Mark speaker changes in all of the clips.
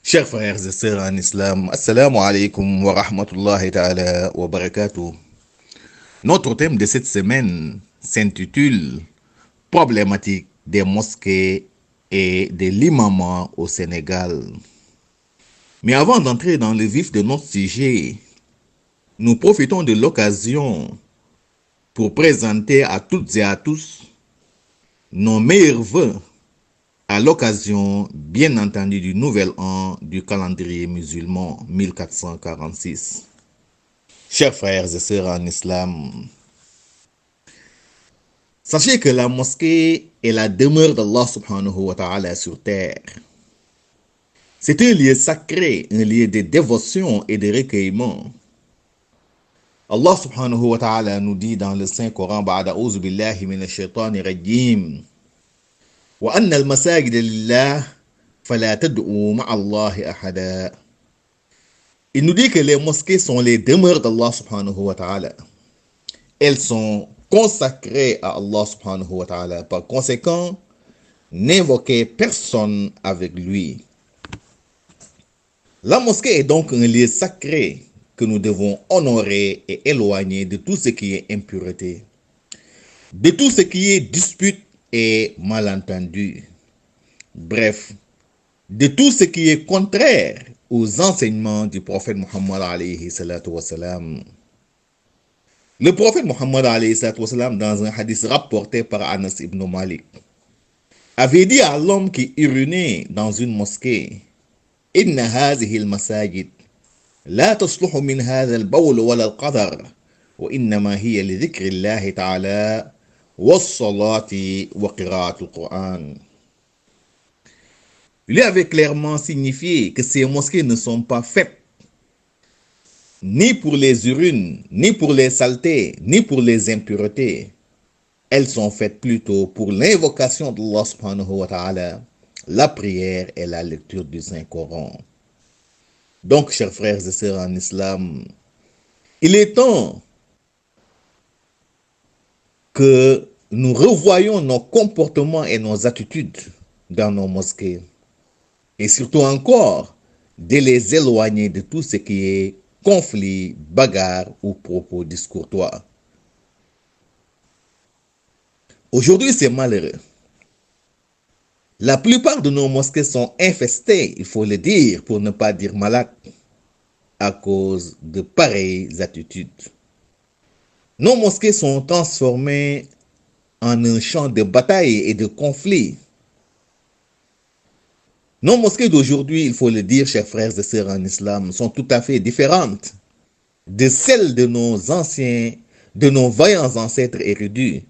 Speaker 1: Chers frères et sœurs en islam, assalamu alaikum wa rahmatullahi ta'ala wa barakatuh. Notre thème de cette semaine s'intitule Problématique des mosquées et de l'imamat au Sénégal. Mais avant d'entrer dans le vif de notre sujet, nous profitons de l'occasion pour présenter à toutes et à tous nos meilleurs vœux à l'occasion, bien entendu, du nouvel an du calendrier musulman 1446. Chers frères et sœurs en islam, sachez que la mosquée est la demeure d'Allah subhanahu wa ta'ala sur terre. C'est un lieu sacré, un lieu de dévotion et de recueillement. Allah subhanahu wa ta'ala nous dit dans le Saint-Coran, Ba'da a'udhu billahi minash shaitani rajim, wa anna al-masajid lillah fala tad'u ma'allahi ahada. Il nous dit que les mosquées sont les demeures d'Allah subhanahu wa ta'ala. Elles sont consacrées à Allah subhanahu wa ta'ala. Par conséquent, n'invoquez personne avec lui. La mosquée est donc un lieu sacré que nous devons honorer et éloigner de tout ce qui est impureté, de tout ce qui est dispute et malentendu. Bref, de tout ce qui est contraire aux enseignements du prophète Muhammad alayhi salatu wassalam. Le prophète Muhammad alayhi salatu wassalam, dans un hadith rapporté par Anas ibn Malik, avait dit à l'homme qui urinait dans une mosquée, Inna hazihi al-masajid la tasluhu min hadha al-bawl wala al-qadar wa innama hiya li dhikri Allah ta'ala wa salati wa qira'at al-Qur'an. Il avait clairement signifié que ces mosquées ne sont pas faites ni pour les urines, ni pour les saletés, ni pour les impuretés. Elles sont faites plutôt pour l'invocation d'Allah subhanahu wa ta'ala, la prière et la lecture du Saint-Coran. Donc, chers frères et sœurs en islam, il est temps que nous revoyions nos comportements et nos attitudes dans nos mosquées. Et surtout encore, de les éloigner de tout ce qui est conflit, bagarre ou propos discourtois. Aujourd'hui, c'est malheureux. La plupart de nos mosquées sont infestées, il faut le dire, pour ne pas dire malades, à cause de pareilles attitudes. Nos mosquées sont transformées en un champ de bataille et de conflit. Nos mosquées d'aujourd'hui, il faut le dire, chers frères et sœurs en islam, sont tout à fait différentes de celles de nos anciens, de nos vaillants ancêtres érudits,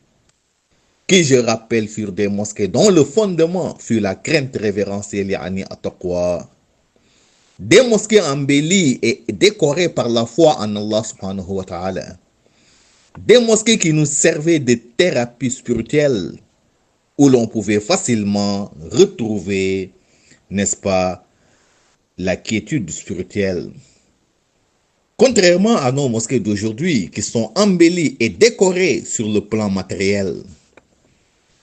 Speaker 1: qui, je rappelle, furent des mosquées dont le fondement fut la crainte révérentielle yani at-taqwa. Des mosquées embellies et décorées par la foi en Allah subhanahu wa ta'ala. Des mosquées qui nous servaient de thérapie spirituelle où l'on pouvait facilement retrouver, n'est-ce pas, la quiétude spirituelle. Contrairement à nos mosquées d'aujourd'hui qui sont embellies et décorées sur le plan matériel,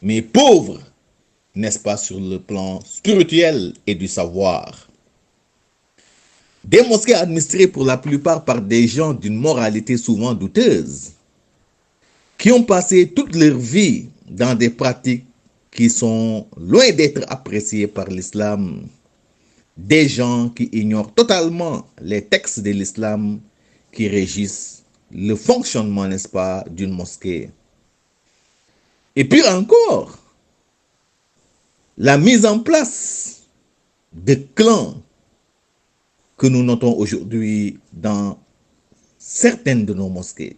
Speaker 1: mais pauvres, n'est-ce pas, sur le plan spirituel et du savoir. Des mosquées administrées pour la plupart par des gens d'une moralité souvent douteuse, qui ont passé toute leur vie dans des pratiques qui sont loin d'être appréciées par l'islam. Des gens qui ignorent totalement les textes de l'islam qui régissent le fonctionnement, n'est-ce pas, d'une mosquée. Et puis encore, la mise en place de clans que nous notons aujourd'hui dans certaines de nos mosquées.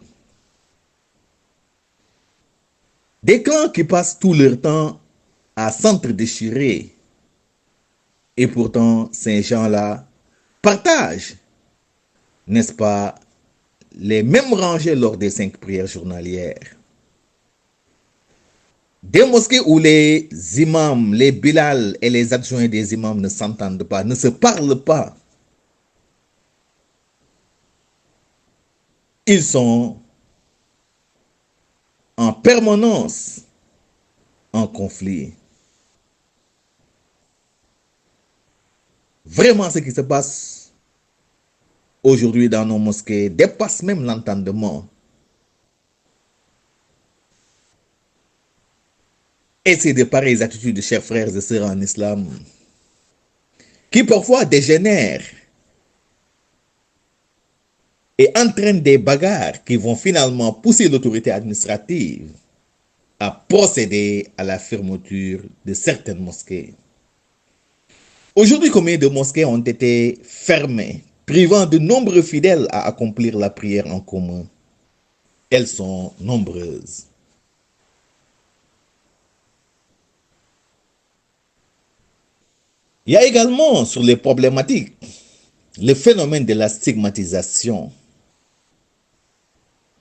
Speaker 1: Des clans qui passent tout leur temps à s'entre-déchirer. Et pourtant, ces gens-là partagent, n'est-ce pas, les mêmes rangées lors des 5 prières journalières. Des mosquées où les imams, les bilal et les adjoints des imams ne s'entendent pas, ne se parlent pas. Ils sont en permanence en conflit. Vraiment, ce qui se passe aujourd'hui dans nos mosquées dépasse même l'entendement. Et c'est de pareilles attitudes, chers frères et sœurs en islam, qui parfois dégénèrent et entraînent des bagarres qui vont finalement pousser l'autorité administrative à procéder à la fermeture de certaines mosquées. Aujourd'hui, combien de mosquées ont été fermées, privant de nombreux fidèles à accomplir la prière en commun? Elles sont nombreuses. Il y a également sur les problématiques le phénomène de la stigmatisation.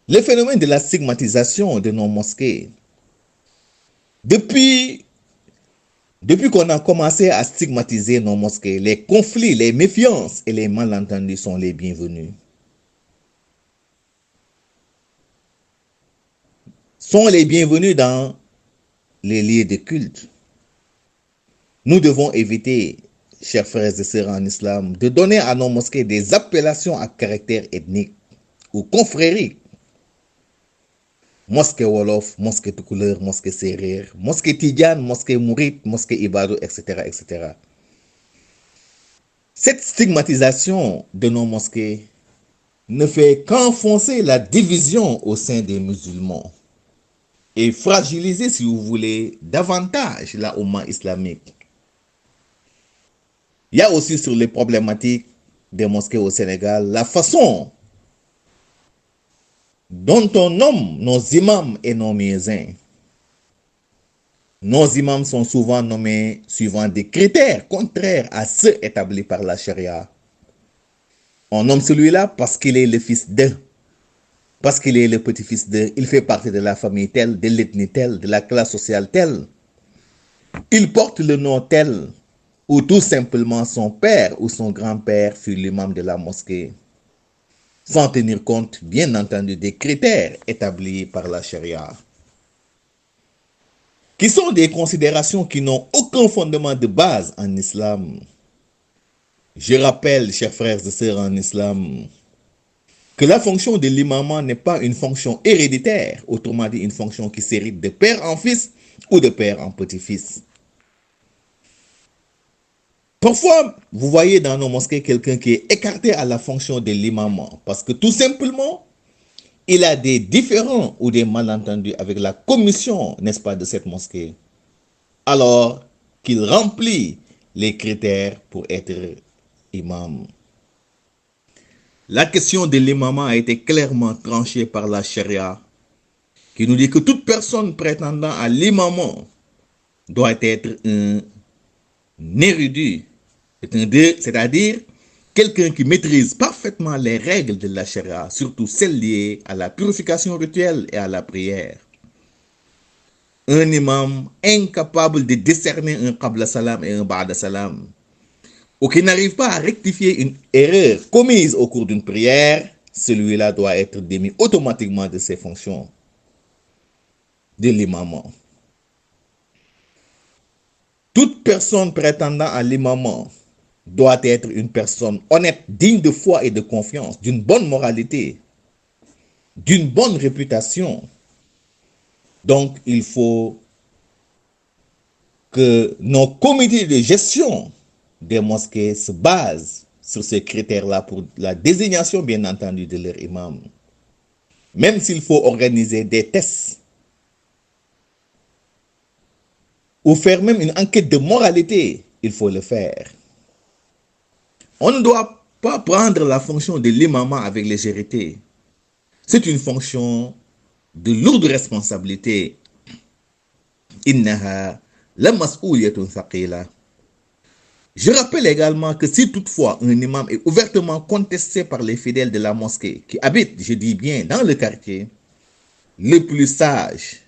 Speaker 1: Le phénomène de la stigmatisation de nos mosquées. Depuis qu'on a commencé à stigmatiser nos mosquées, les conflits, les méfiances et les malentendus sont les bienvenus. Sont les bienvenus dans les lieux de culte. Nous devons éviter, chers frères et sœurs en islam, de donner à nos mosquées des appellations à caractère ethnique ou confrérique. Mosquée Wolof, mosquée Toucouleur, mosquée Serer, mosquée Tidjane, mosquée Mouride, mosquée Ibadou, etc., etc. Cette stigmatisation de nos mosquées ne fait qu'enfoncer la division au sein des musulmans et fragiliser, si vous voulez, davantage la Oumma islamique. Il y a aussi sur les problématiques des mosquées au Sénégal la façon dont on nomme nos imams et nos muezzins. Nos imams sont souvent nommés suivant des critères contraires à ceux établis par la charia. On nomme celui-là parce qu'il est le fils d'eux, parce qu'il est le petit-fils d'eux, il fait partie de la famille telle, de l'ethnie telle, de la classe sociale telle. Il porte le nom tel, ou tout simplement son père ou son grand-père fut l'imam de la mosquée, sans tenir compte, bien entendu, des critères établis par la charia, qui sont des considérations qui n'ont aucun fondement de base en islam. Je rappelle, chers frères et sœurs en islam, que la fonction de l'imam n'est pas une fonction héréditaire, autrement dit une fonction qui s'hérite de père en fils ou de père en petit-fils. Parfois, vous voyez dans nos mosquées quelqu'un qui est écarté à la fonction de l'imam parce que tout simplement, il a des différends ou des malentendus avec la commission, n'est-ce pas, de cette mosquée, alors qu'il remplit les critères pour être imam. La question de l'imam a été clairement tranchée par la charia, qui nous dit que toute personne prétendant à l'imam doit être un érudit, c'est-à-dire quelqu'un qui maîtrise parfaitement les règles de la charia, surtout celles liées à la purification rituelle et à la prière. Un imam incapable de décerner un qabla salam et un ba'da salam, ou qui n'arrive pas à rectifier une erreur commise au cours d'une prière, celui-là doit être démis automatiquement de ses fonctions de l'imam. Toute personne prétendant à l'imam doit être une personne honnête, digne de foi et de confiance, d'une bonne moralité, d'une bonne réputation. Donc, il faut que nos comités de gestion des mosquées se basent sur ces critères-là pour la désignation, bien entendu, de leur imam. Même s'il faut organiser des tests ou faire même une enquête de moralité, il faut le faire. On ne doit pas prendre la fonction de l'imam avec légèreté. C'est une fonction de lourde responsabilité. Innaha la mas'ouliyatun thaqila. Je rappelle également que si toutefois un imam est ouvertement contesté par les fidèles de la mosquée qui habitent, je dis bien, dans le quartier, le plus sage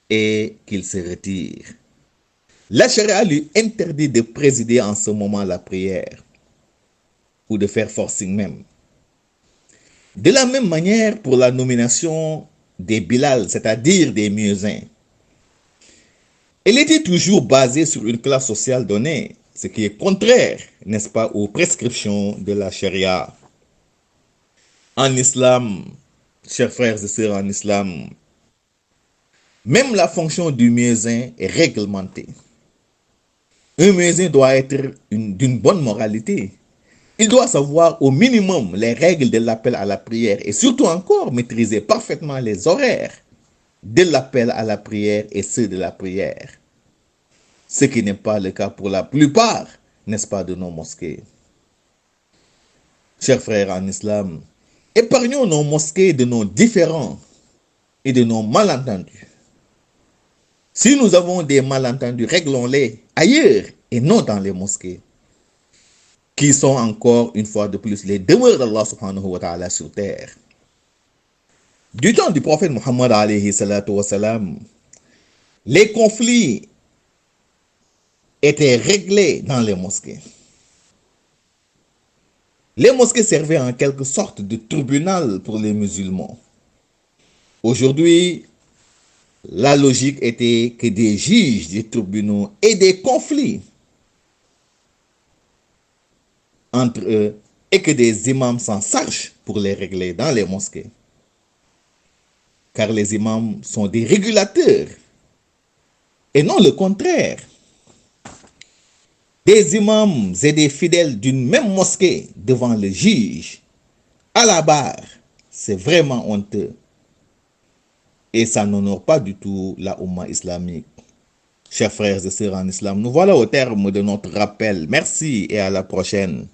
Speaker 1: est qu'il se retire. La charia lui interdit de présider en ce moment la prière ou de faire forcing même. De la même manière pour la nomination des bilal, c'est-à-dire des muezzins. Elle était toujours basée sur une classe sociale donnée, ce qui est contraire, n'est-ce pas, aux prescriptions de la charia. En islam, chers frères et sœurs en islam, même la fonction du muezzin est réglementée. Un muezzin doit être d'une bonne moralité. Il doit savoir au minimum les règles de l'appel à la prière et surtout encore maîtriser parfaitement les horaires de l'appel à la prière et ceux de la prière. Ce qui n'est pas le cas pour la plupart, n'est-ce pas, de nos mosquées. Chers frères en islam, épargnons nos mosquées de nos différends et de nos malentendus. Si nous avons des malentendus, réglons-les ailleurs et non dans les mosquées, qui sont encore, une fois de plus, les demeures d'Allah subhanahu wa ta'ala sur terre. Du temps du prophète Muhammad alayhi salatu wa salam, les conflits étaient réglés dans les mosquées. Les mosquées servaient en quelque sorte de tribunal pour les musulmans. Aujourd'hui, la logique était que des juges, des tribunaux et des conflits entre eux et que des imams s'en chargent pour les régler dans les mosquées. Car les imams sont des régulateurs et non le contraire. Des imams et des fidèles d'une même mosquée devant le juge, à la barre, c'est vraiment honteux. Et ça n'honore pas du tout la Oumma islamique. Chers frères et sœurs en islam, nous voilà au terme de notre rappel. Merci et à la prochaine.